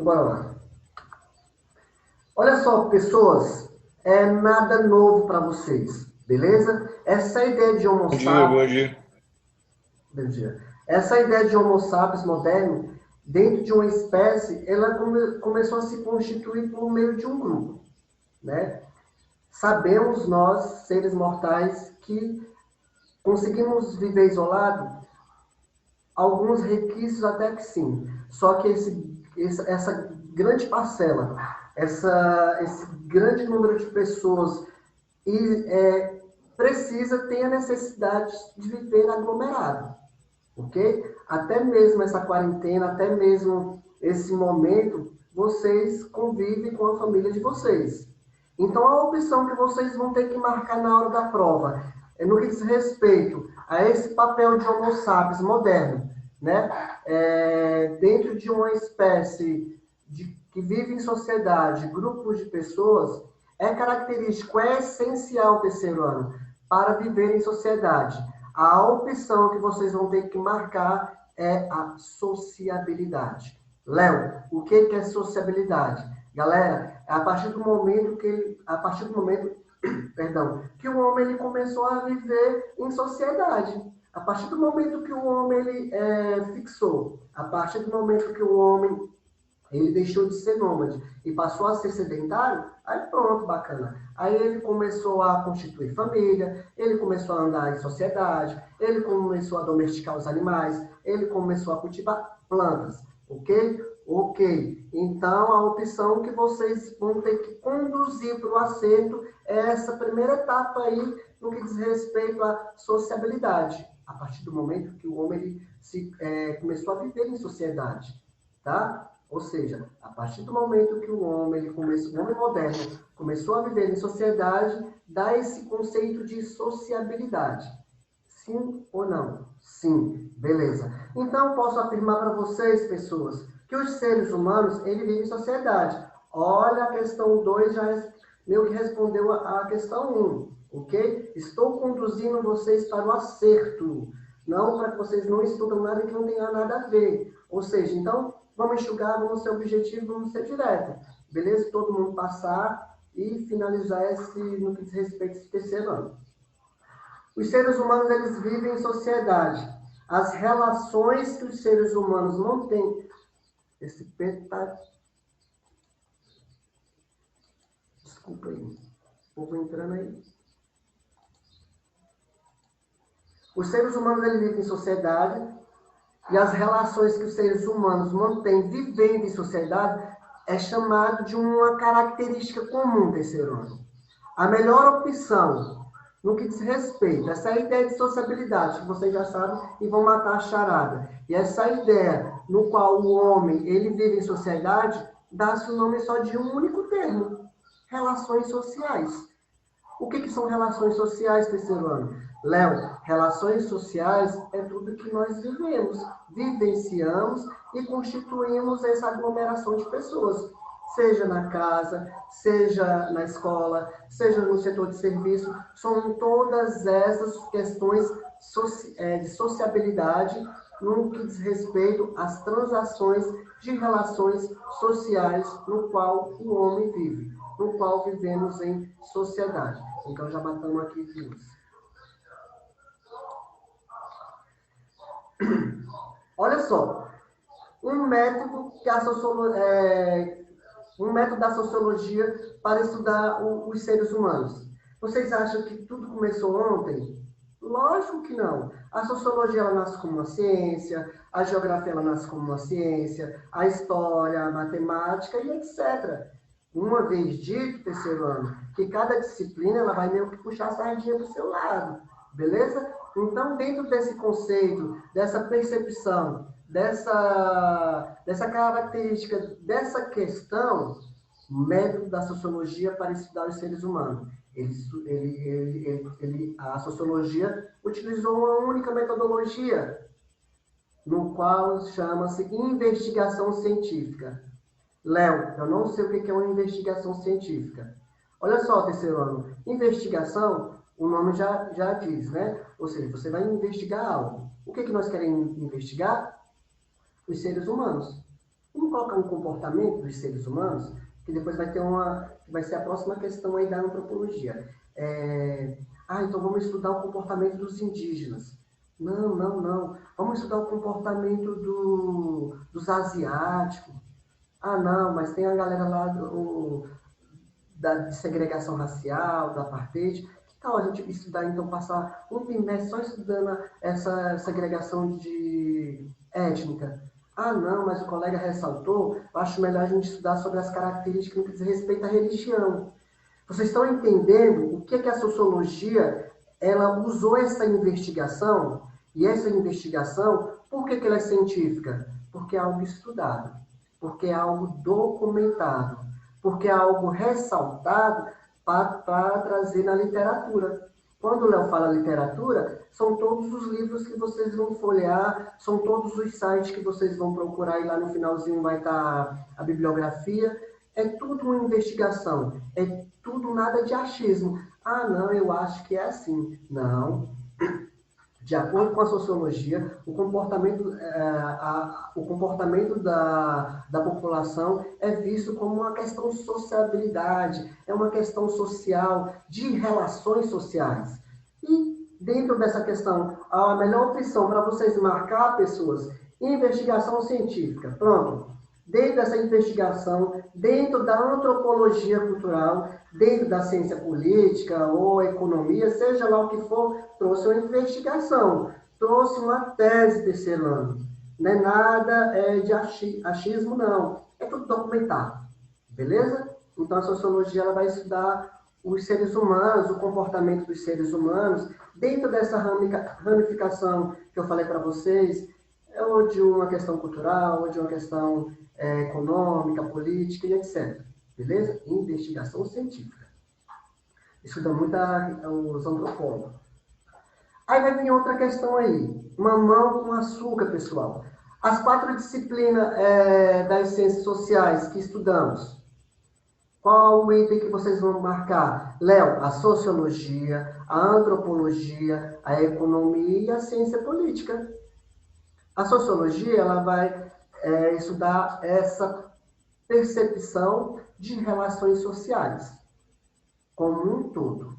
Bora lá. Olha só, pessoas, é nada novo para vocês, beleza? Essa ideia de Homo Bom dia, bom sapiens, dia. bom dia. Essa ideia de Homo sapiens moderno, dentro de uma espécie, ela começou a se constituir por meio de um grupo, né? Sabemos nós, seres mortais, que conseguimos viver isolado. Alguns requisitos até que sim. Só que essa grande parcela, esse grande número de pessoas precisa, tem a necessidade de viver aglomerado. Ok? Até mesmo essa quarentena, até mesmo esse momento, vocês convivem com a família de vocês. Então, a opção que vocês vão ter que marcar na hora da prova é no que diz respeito a esse papel de Homo sapiens moderno, né? Dentro de uma espécie que vive em sociedade, grupos de pessoas, é característico, é essencial o terceiro ano para viver em sociedade. A opção que vocês vão ter que marcar é a sociabilidade. Léo, o que é sociabilidade? Galera, a partir do momento perdão, que o homem ele começou a viver em sociedade. A partir do momento que o homem fixou, a partir do momento que o homem ele deixou de ser nômade e passou a ser sedentário, aí pronto, bacana. Aí ele começou a constituir família, ele começou a andar em sociedade, ele começou a domesticar os animais, ele começou a cultivar plantas, ok? Ok. Então, a opção que vocês vão ter que conduzir para o acerto é essa primeira etapa aí, no que diz respeito à sociabilidade. A partir do momento que o homem começou a viver em sociedade, tá? Ou seja, a partir do momento que o homem moderno começou a viver em sociedade, dá esse conceito de sociabilidade. Sim ou não? Sim, beleza. Então, posso afirmar para vocês, pessoas, que os seres humanos, ele vivem em sociedade. Olha, a questão 2 já meio que respondeu a questão 1, ok? Estou conduzindo vocês para o acerto, não para que vocês não estudam nada que não tenha nada a ver. Ou seja, então, vamos enxugar, vamos ser objetivo, vamos ser direto. Beleza? Todo mundo passar e finalizar no que diz respeito a esse terceiro ano. Os seres humanos, eles vivem em sociedade. As relações que os seres humanos mantêm... Esse Pedro tá... Desculpa aí. O povo entrando aí. Os seres humanos, eles vivem em sociedade. E as relações que os seres humanos mantêm vivendo em sociedade é chamado de uma característica comum, terceiro ano. A melhor opção, no que diz respeito a essa ideia de sociabilidade, que vocês já sabem e vão matar a charada, e essa ideia no qual o homem ele vive em sociedade, dá-se o nome só de um único termo: relações sociais. O que são relações sociais, terceiro ano? Léo, relações sociais é tudo que nós vivemos, vivenciamos e constituímos essa aglomeração de pessoas, seja na casa, seja na escola, seja no setor de serviço, são todas essas questões de sociabilidade no que diz respeito às transações de relações sociais no qual o homem vive, no qual vivemos em sociedade. Então, já matamos aqui duas. Olha só, um método da sociologia para estudar os seres humanos. Vocês acham que tudo começou ontem? Lógico que não. A sociologia ela nasce como uma ciência, a geografia ela nasce como uma ciência, a história, a matemática e etc. Uma vez dito, terceiro ano, que cada disciplina ela vai meio que puxar a sardinha para o seu lado, beleza? Então, dentro desse conceito, dessa percepção, dessa característica, dessa questão, o método da sociologia para estudar os seres humanos. A sociologia utilizou uma única metodologia, no qual chama-se investigação científica. Léo, eu não sei o que é uma investigação científica. Olha só, terceiro ano, investigação, o nome já diz, né? Ou seja, você vai investigar algo. O que nós queremos investigar? Os seres humanos. Vamos colocar um comportamento dos seres humanos, que depois vai ser a próxima questão aí da antropologia. Então vamos estudar o comportamento dos indígenas. Não, não, não. Vamos estudar o comportamento dos asiáticos. Ah, não, mas tem a galera lá de segregação racial, da apartheid. Que tal a gente estudar, então, passar um trimestre só estudando essa segregação étnica? Ah, não, mas o colega ressaltou, eu acho melhor a gente estudar sobre as características no que diz respeito à religião. Vocês estão entendendo o que a sociologia ela usou essa investigação? E essa investigação, por que ela é científica? Porque é algo estudado, porque é algo documentado, porque é algo ressaltado para trazer na literatura. Quando o Léo fala literatura, são todos os livros que vocês vão folhear, são todos os sites que vocês vão procurar e lá no finalzinho vai estar a bibliografia. É tudo uma investigação, é tudo nada de achismo. Ah, não, eu acho que é assim. Não. De acordo com a sociologia, o comportamento da população é visto como uma questão de sociabilidade, é uma questão social, de relações sociais. E dentro dessa questão, a melhor opção para vocês marcar pessoas, investigação científica. Pronto. Dentro dessa investigação, dentro da antropologia cultural, dentro da ciência política ou economia, seja lá o que for, trouxe uma investigação, trouxe uma tese terceiro ano. Não é nada de achismo, não. É tudo documentado. Beleza? Então, a sociologia ela vai estudar os seres humanos, o comportamento dos seres humanos, dentro dessa ramificação que eu falei para vocês, ou de uma questão cultural, ou de uma questão econômica, política e etc. Beleza? Investigação científica. Estuda muito os antropólogos. Aí vai vir outra questão aí. Mamão com açúcar, pessoal. As 4 disciplinas das ciências sociais que estudamos. Qual o item que vocês vão marcar? Léo, a sociologia, a antropologia, a economia e a ciência política. A sociologia ela vai estudar essa percepção de relações sociais como um todo.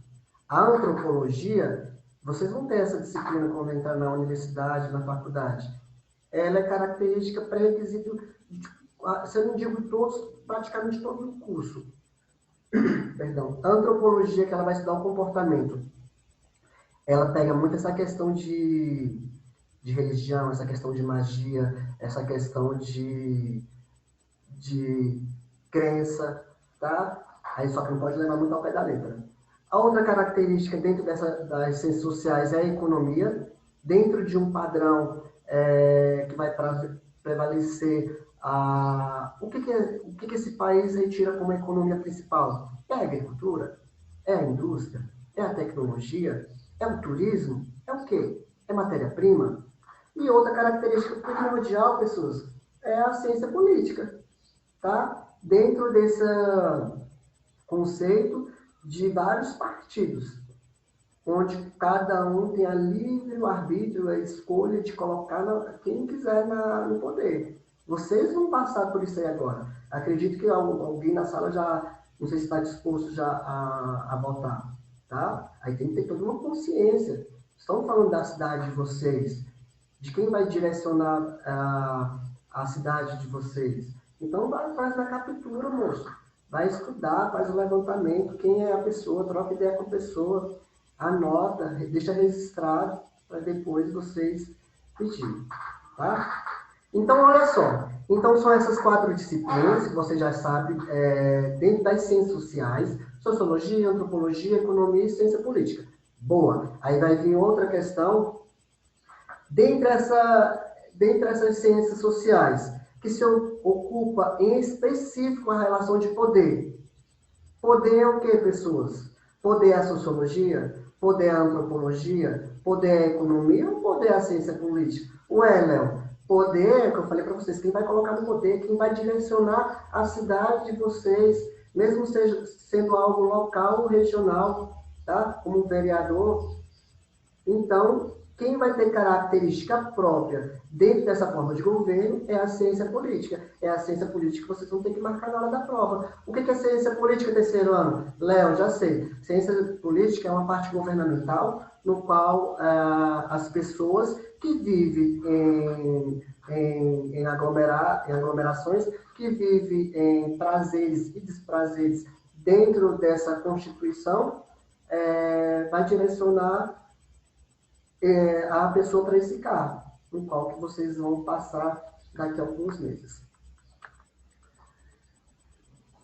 A antropologia, vocês vão ter essa disciplina quando entrar na universidade, na faculdade. Ela é característica pré-requisito, se eu não digo todos, praticamente todo o curso. Perdão. A antropologia, que ela vai estudar o comportamento. Ela pega muito essa questão de religião, essa questão de magia, essa questão de crença, tá? Aí só que não pode levar muito ao pé da letra. A outra característica dentro das ciências sociais é a economia, dentro de um padrão que vai prevalecer o que esse país retira como economia principal. É a agricultura? É a indústria? É a tecnologia? É o turismo? É o quê? É matéria-prima? E outra característica primordial, pessoas, é a ciência política, tá? Dentro desse conceito de vários partidos, onde cada um tem a livre arbítrio, a escolha de colocar quem quiser no poder. Vocês vão passar por isso aí agora. Acredito que alguém na sala já, não sei se está disposto já a votar, tá? Aí tem que ter toda uma consciência. Estão falando da cidade de vocês, de quem vai direcionar a cidade de vocês. Então, faz a captura, moço. Vai estudar, faz o levantamento, quem é a pessoa, troca ideia com a pessoa, anota, deixa registrado, para depois vocês pedirem, tá? Então, olha só. Então, são essas 4 disciplinas que você já sabe, dentro das ciências sociais, sociologia, antropologia, economia e ciência política. Boa. Aí vai vir outra questão. Dentre essas ciências sociais, que se ocupa em específico a relação de poder. Poder é o que, pessoas? Poder é a sociologia? Poder é a antropologia? Poder é a economia ou poder é a ciência política? Ué, Léo, poder, que eu falei para vocês, quem vai colocar no poder, quem vai direcionar a cidade de vocês, mesmo sendo algo local ou regional, tá? Como um vereador. Então, quem vai ter característica própria dentro dessa forma de governo é a ciência política. É a ciência política que vocês vão ter que marcar na hora da prova. O que é ciência política, terceiro ano? Léo, já sei. Ciência política é uma parte governamental no qual as pessoas que vivem em aglomerações, que vivem em prazeres e desprazeres dentro dessa Constituição, vai direcionar a pessoa para esse cargo, no qual que vocês vão passar daqui a alguns meses.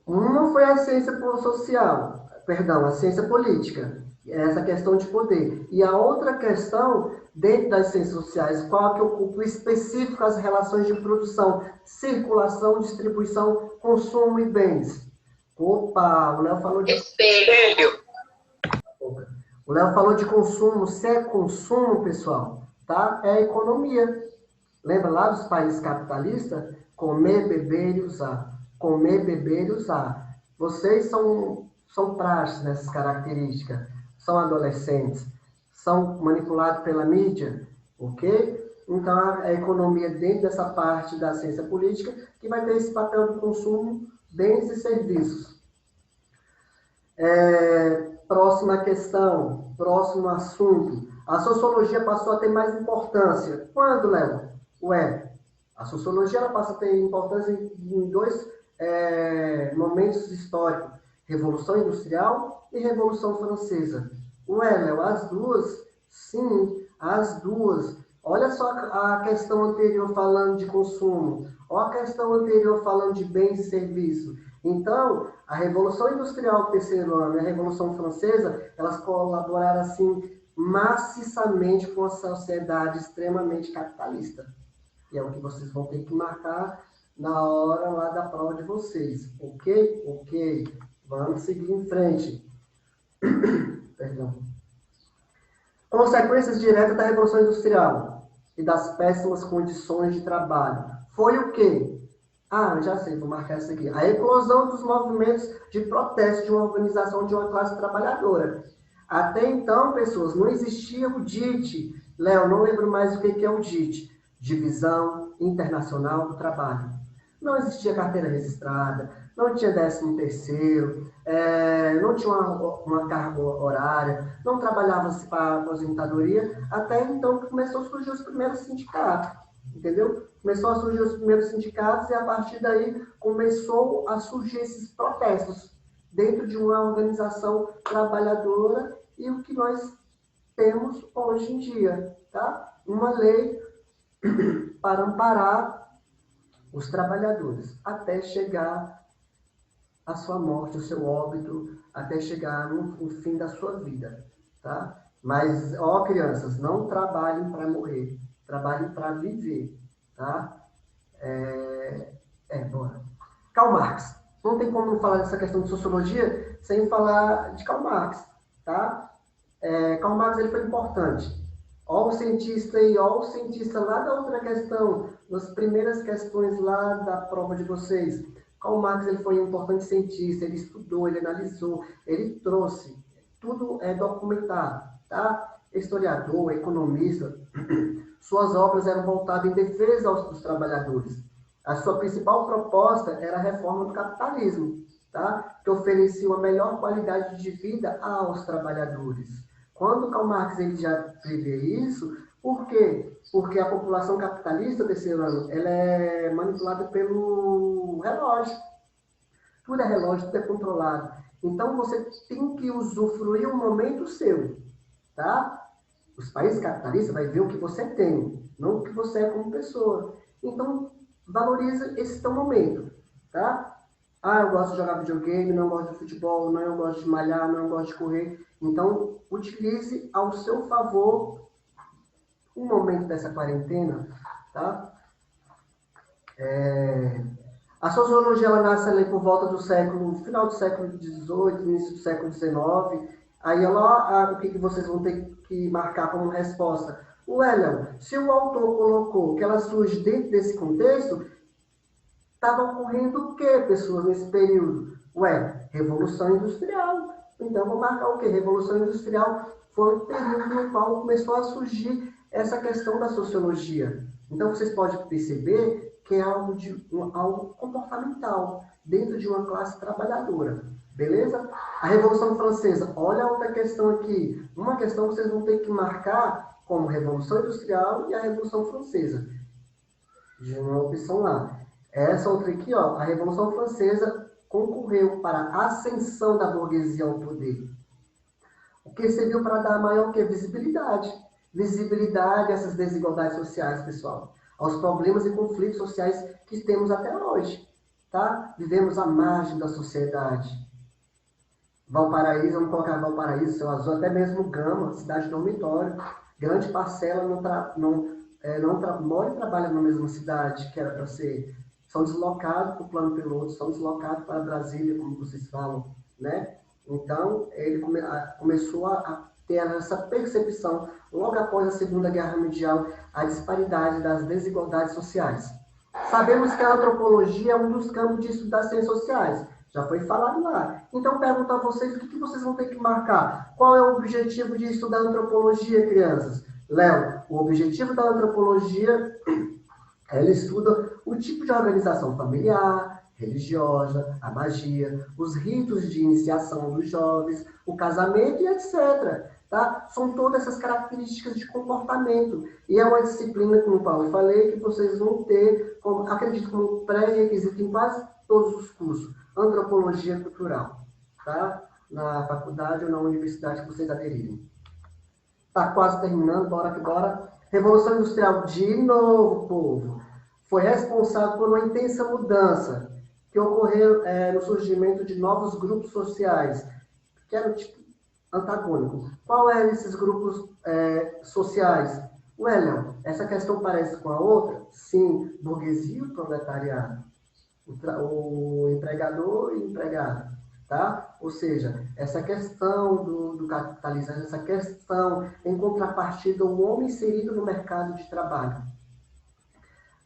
Uma foi a ciência social, perdão, a ciência política, essa questão de poder. E a outra questão, dentro das ciências sociais, qual que ocupa específico as relações de produção, circulação, distribuição, consumo e bens. Opa, o Léo falou de... Espelho. O Léo falou de consumo. Se é consumo, pessoal, tá? É economia. Lembra lá dos países capitalistas? Comer, beber e usar. Comer, beber e usar. Vocês são práticos nessas características. São adolescentes. São manipulados pela mídia. Ok? Então, a economia dentro dessa parte da ciência política que vai ter esse papel do consumo, bens e serviços. Próxima questão, próximo assunto. A sociologia passou a ter mais importância. Quando, Léo? A sociologia ela passa a ter importância em dois momentos históricos. Revolução Industrial e Revolução Francesa. Léo, as duas? Sim, as duas. Olha só a questão anterior falando de consumo. Olha a questão anterior falando de bens e serviços. Então, a Revolução Industrial do terceiro ano e a Revolução Francesa, elas colaboraram, assim, maciçamente com a sociedade extremamente capitalista. E é o que vocês vão ter que marcar na hora lá da prova de vocês. Ok? Ok. Vamos seguir em frente. Perdão. Consequências diretas da Revolução Industrial e das péssimas condições de trabalho. Foi o quê? Já sei, vou marcar isso aqui. A eclosão dos movimentos de protesto de uma organização de uma classe trabalhadora. Até então, pessoas, não existia o DIT. Léo, não lembro mais o que é o DIT. Divisão Internacional do Trabalho. Não existia carteira registrada, não tinha 13º, não tinha uma carga horária, não trabalhava-se para aposentadoria. Até então que começou a surgir os primeiros sindicatos. Entendeu? Começou a surgir os primeiros sindicatos e, a partir daí, começou a surgir esses protestos dentro de uma organização trabalhadora e o que nós temos hoje em dia, tá? Uma lei para amparar os trabalhadores até chegar à sua morte, ao seu óbito, até chegar no fim da sua vida, tá? Mas, crianças, não trabalhem para morrer. Trabalhe para viver, tá? Bora. Karl Marx. Não tem como não falar dessa questão de sociologia sem falar de Karl Marx, tá? Karl Marx ele foi importante. Ó o cientista lá da outra questão, das primeiras questões lá da prova de vocês. Karl Marx ele foi um importante cientista, ele estudou, ele analisou, ele trouxe. Tudo é documentado, tá? Historiador, economista. Suas obras eram voltadas em defesa dos trabalhadores. A sua principal proposta era a reforma do capitalismo, tá? Que oferecia uma melhor qualidade de vida aos trabalhadores. Quando Karl Marx ele já prevê isso, por quê? Porque a população capitalista, terceiro ano, ela é manipulada pelo relógio. Tudo é relógio, tudo é controlado. Então, você tem que usufruir um momento seu, tá? Os países capitalistas vão ver o que você tem, não o que você é como pessoa. Então, valoriza esse teu momento, tá? Eu gosto de jogar videogame, não gosto de futebol, não gosto de malhar, não gosto de correr. Então, utilize ao seu favor o momento dessa quarentena, tá? A sociologia ela nasce ali por volta do final do século XVIII, início do século XIX. Aí o que vocês vão ter que marcar como resposta? Léo, se o autor colocou que ela surge dentro desse contexto, estava ocorrendo o que, pessoas, nesse período? Revolução Industrial. Então, vou marcar o quê? Revolução Industrial foi o período no qual começou a surgir essa questão da sociologia. Então, vocês podem perceber que é algo comportamental dentro de uma classe trabalhadora. Beleza? A Revolução Francesa, olha outra questão aqui. Uma questão que vocês vão ter que marcar como Revolução Industrial e a Revolução Francesa. De uma opção lá. Essa outra aqui, ó, a Revolução Francesa concorreu para a ascensão da burguesia ao poder. O que serviu para dar maior visibilidade. Visibilidade a essas desigualdades sociais, pessoal. Aos problemas e conflitos sociais que temos até hoje. Tá? Vivemos à margem da sociedade. Valparaíso, vamos colocar Valparaíso, Céu Azul, até mesmo Gama, cidade dormitório. Grande parcela não mora e trabalha na mesma cidade que era para ser. São deslocados para o plano piloto, são deslocados para Brasília, como vocês falam, né? Então, ele começou a ter essa percepção, logo após a Segunda Guerra Mundial, a disparidade das desigualdades sociais. Sabemos que a antropologia é um dos campos de estudo das ciências sociais. Já foi falado lá. Então, pergunto a vocês, o que vocês vão ter que marcar? Qual é o objetivo de estudar antropologia, crianças? Léo, o objetivo da antropologia, ela estuda o tipo de organização familiar, religiosa, a magia, os ritos de iniciação dos jovens, o casamento e etc. Tá? São todas essas características de comportamento. E é uma disciplina, como o Paulo falei, que vocês vão ter, acredito, como pré-requisito em quase todos os cursos. Antropologia cultural. Tá? Na faculdade ou na universidade que vocês aderirem. Está quase terminando, bora que bora. Revolução Industrial, de novo, povo, foi responsável por uma intensa mudança que ocorreu no surgimento de novos grupos sociais, que eram tipo antagônicos. Qual eram esses grupos sociais? Ué, Léo, essa questão parece com a outra? Sim, burguesia e proletariado. O empregador e o empregado. Tá? Ou seja, essa questão do capitalismo, essa questão em contrapartida do homem inserido no mercado de trabalho.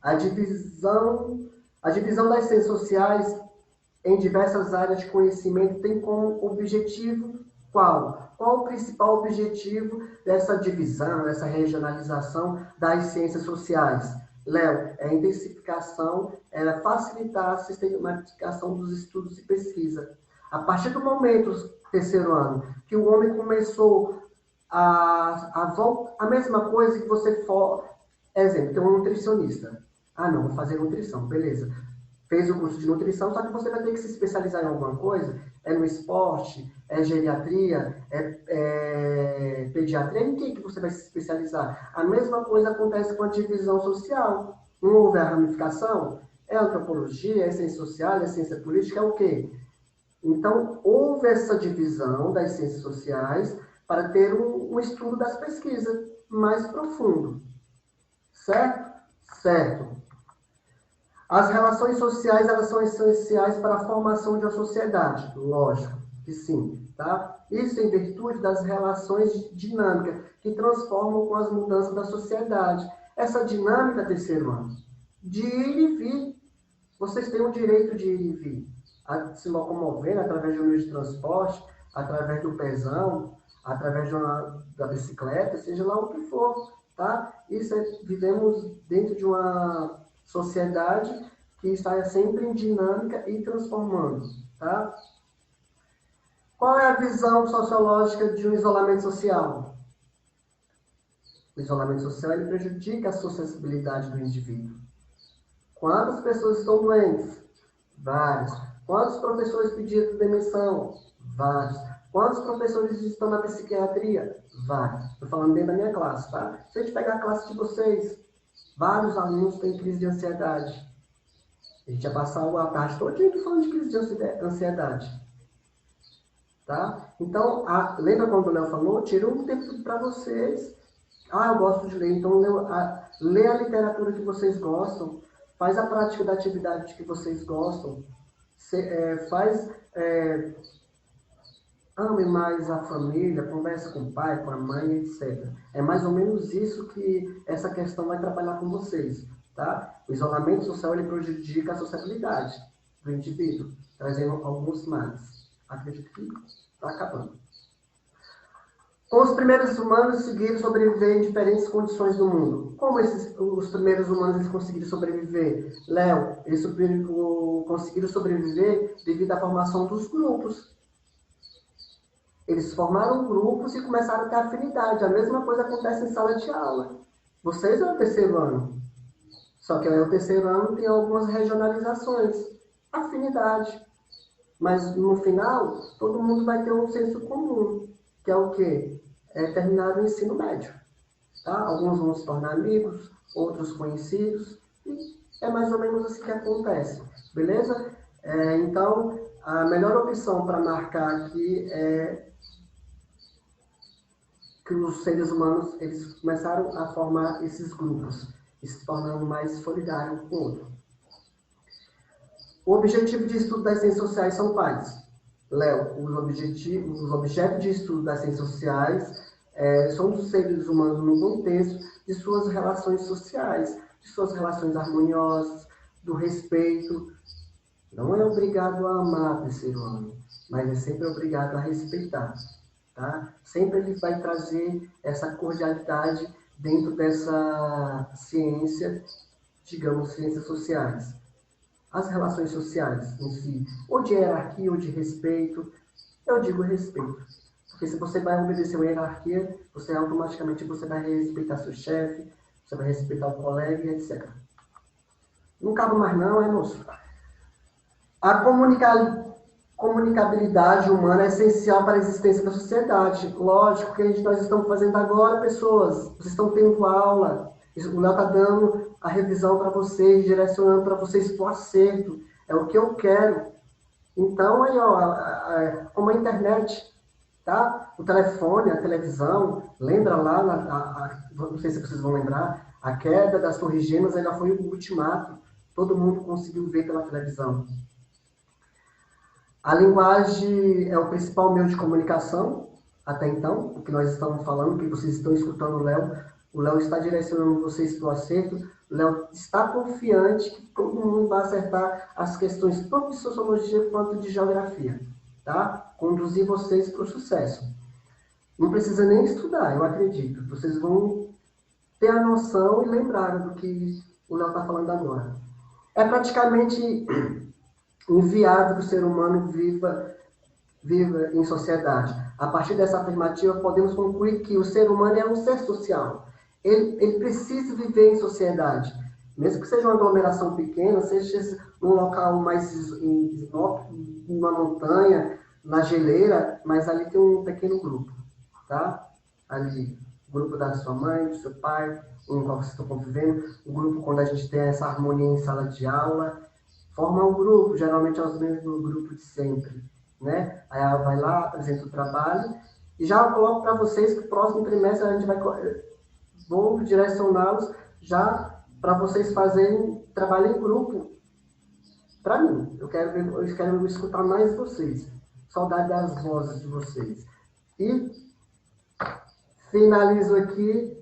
A divisão das ciências sociais em diversas áreas de conhecimento tem como objetivo qual? Qual o principal objetivo dessa divisão, dessa regionalização das ciências sociais? Léo, é a intensificação, é facilitar a sistematização dos estudos e pesquisa. A partir do momento, terceiro ano, que o homem começou a mesma coisa que você for... Exemplo, tem um nutricionista. Ah, não, vou fazer nutrição, beleza. Fez o curso de nutrição, só que você vai ter que se especializar em alguma coisa. É no esporte, é geriatria, é pediatria. Em que você vai se especializar? A mesma coisa acontece com a divisão social. Não houve a ramificação? É antropologia, é ciência social, é ciência política, é o quê? Então, houve essa divisão das ciências sociais para ter um estudo das pesquisas mais profundo. Certo? Certo. As relações sociais, elas são essenciais para a formação de uma sociedade. Lógico que sim. Tá? Isso em virtude das relações dinâmicas que transformam com as mudanças da sociedade. Essa dinâmica, terceiro ano, de ir e vir. Vocês têm o direito de ir e vir. A se locomover através de um meio de transporte, através do pezão, através da bicicleta, seja lá o que for. Tá? Vivemos dentro de uma sociedade que está sempre em dinâmica e transformando. Tá? Qual é a visão sociológica de um isolamento social? O isolamento social ele prejudica a sociabilidade do indivíduo. Quantas pessoas estão doentes? Várias. Quantos professores pediram demissão? Vários. Quantos professores estão na psiquiatria? Vários. Estou falando dentro da minha classe, tá? Se a gente pegar a classe de vocês, vários alunos têm crise de ansiedade. A gente ia passar a tarde todinha aqui falando de crise de ansiedade. Tá? Então, lembra quando o Léo falou? Tira um tempo para vocês. Eu gosto de ler. Então, lê a literatura que vocês gostam. Faz a prática da atividade que vocês gostam. Ame mais a família, converse com o pai, com a mãe, etc. É mais ou menos isso que essa questão vai trabalhar com vocês. Tá? O isolamento social ele prejudica a sociabilidade do indivíduo, trazendo alguns males. Acredito que está acabando. Com os primeiros humanos conseguiram sobreviver em diferentes condições do mundo. Como os primeiros humanos eles conseguiram sobreviver? Léo, eles conseguiram sobreviver devido à formação dos grupos. Eles formaram grupos e começaram a ter afinidade. A mesma coisa acontece em sala de aula. Vocês é o terceiro ano. Só que o terceiro ano tem algumas regionalizações. Afinidade. Mas no final, todo mundo vai ter um senso comum. Que é o quê? É terminar o ensino médio. Tá? Alguns vão se tornar amigos, outros conhecidos. E é mais ou menos assim que acontece. Beleza? Então, a melhor opção para marcar aqui é que os seres humanos eles começaram a formar esses grupos, se tornando mais solidários um com o outro. O objetivo de estudo das ciências sociais são quais? Léo, os objetos de estudo das ciências sociais são dos seres humanos no contexto de suas relações sociais, de suas relações harmoniosas, do respeito. Não é obrigado a amar o terceiro ano, mas é sempre obrigado a respeitar. Tá? Sempre ele vai trazer essa cordialidade dentro dessa ciência, digamos, ciências sociais. As relações sociais em si, ou de hierarquia ou de respeito, eu digo respeito. Porque se você vai obedecer uma hierarquia, você automaticamente você vai respeitar seu chefe, você vai respeitar o colega, etc. Não cabe mais não, moço? A comunicabilidade humana é essencial para a existência da sociedade. Lógico que nós estamos fazendo agora, pessoas. Vocês estão tendo aula. O Léo está dando a revisão para vocês, direcionando para vocês para o acerto. É o que eu quero. Então, aí, ó, como a internet, tá? O telefone, a televisão, lembra lá, não sei se vocês vão lembrar, a queda das Torres Gêmeas ainda foi o ultimato. Todo mundo conseguiu ver pela televisão. A linguagem é o principal meio de comunicação, até então, o que nós estamos falando, que vocês estão escutando o Léo está direcionando vocês para o acerto, o Léo está confiante que todo mundo vai acertar as questões tanto de sociologia quanto de geografia, tá? Conduzir vocês para o sucesso. Não precisa nem estudar, eu acredito. Vocês vão ter a noção e lembrar do que o Léo está falando agora. É praticamente inviável que o ser humano viva em sociedade. A partir dessa afirmativa, podemos concluir que o ser humano é um ser social. Ele precisa viver em sociedade. Mesmo que seja uma aglomeração pequena, seja num local mais numa montanha, na geleira, mas ali tem um pequeno grupo. Tá? Ali, o grupo da sua mãe, do seu pai, com qual vocês estão convivendo, o grupo quando a gente tem essa harmonia em sala de aula, forma um grupo, geralmente é os mesmos grupos de sempre, né? Aí ela vai lá, apresenta o trabalho, e já coloco para vocês que o próximo trimestre a gente vou direcioná-los já para vocês fazerem trabalho em grupo. Para mim, eu quero escutar mais vocês. Saudade das vozes de vocês. E finalizo aqui